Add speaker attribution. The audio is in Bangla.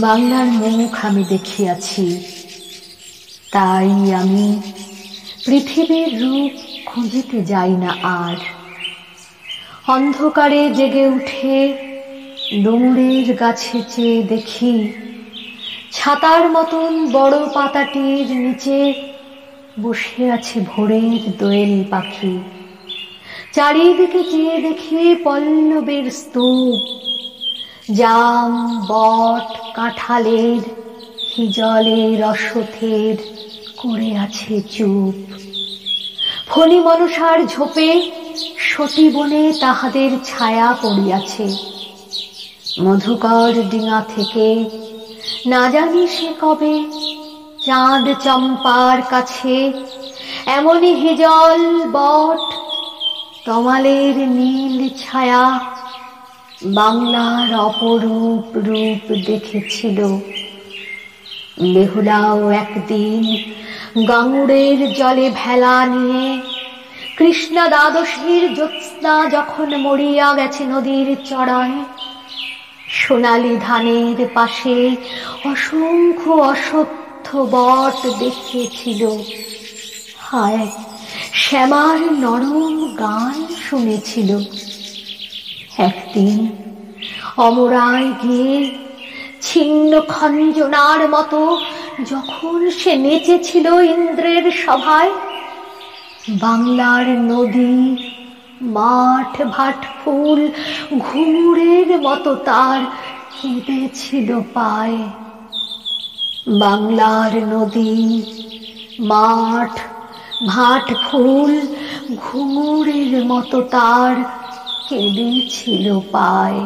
Speaker 1: বাংলার মুখ আমি দেখিয়াছি, তাই আমি পৃথিবীর রূপ খুঁজিতে যাই না আর। অন্ধকারে জেগে উঠে ডুমুরের গাছে চেয়ে দেখি, ছাতার মতন বড় পাতাটির নিচে বসে আছে ভোরের দোয়েল পাখি। চারিদিকে চেয়ে দেখি পল্লবের স্তূপ, জাম, বট, কাঁঠালের, হিজলের, অশ্বথের করে আছে চুপ। ফণি মনসার ঝোপে সতী বনে তাহাদের ছায়া পড়িয়াছে। মধুকর ডিঙা থেকে না জানি সে কবে চাঁদ চম্পার কাছে এমনি হিজল, বট, তমালের নীল ছায়া বাংলার অপরূপ রূপ দেখেছিল। বেহুলাও একদিন গাঙুড়ের জলে ভেলা নিয়ে কৃষ্ণা দ্বাদশীর জ্যোৎস্না যখন মরিয়া গেছে নদীর চড়ায়, সোনালি ধানের পাশে অসংখ্য অশ্বত্থ বট দেখিয়েছিল। হায়, শ্যামার নরম গান শুনেছিল। একদিন অমরায় গিয়ে ছিন্ন খঞ্জনার মতো যখন সে নেচেছিল ইন্দ্রের সভায়, বাংলার নদী, মাঠ, ভাট ফুল ঘুঙুরের মতো তার কেঁদেছিল পায়। বাংলার নদী, মাঠ, ভাট ফুল ঘুঙুরের মতো তার কেঁদেছিল পায়।